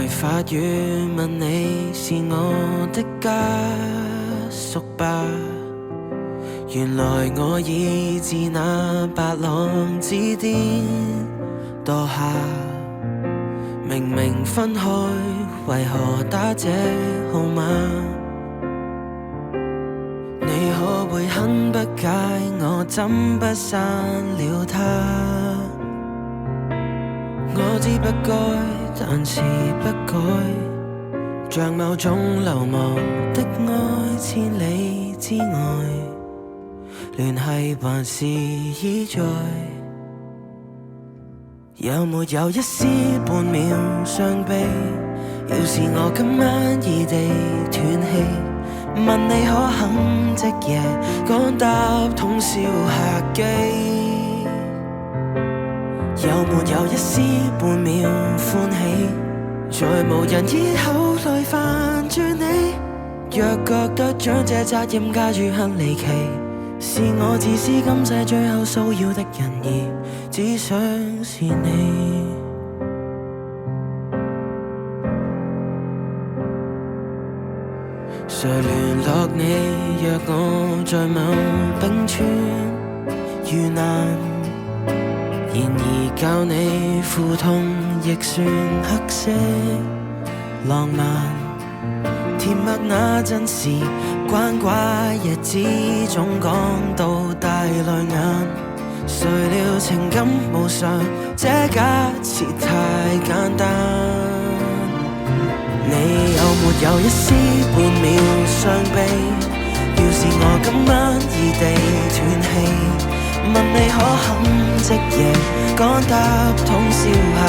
來發語問你是我的家屬吧？原來我已自那白浪之巔墮下，明明分開，為何打這號碼？你可會很不解我怎不刪了他？我知不該，但是不改，像某種流亡的愛，千里之外，聯繫還是依在。有沒有一絲半秒傷悲？要是我今晚異地斷氣，問你可肯即夜趕搭通宵客機？有沒有一絲半秒歡喜？在無人以口來煩住你，若覺得將這責任加諸很離奇，是我自私今世最後騷擾的人兒，只想是你。誰聯絡你？若我在某冰川遇難，然而教你苦痛亦算黑色浪漫。甜蜜那陣時關懷日子總講到大淚眼，誰料情感無常，這假設太簡單。你有沒有一絲半秒傷悲？要是我今晚異地斷氣，問你可肯即夜趕搭通宵客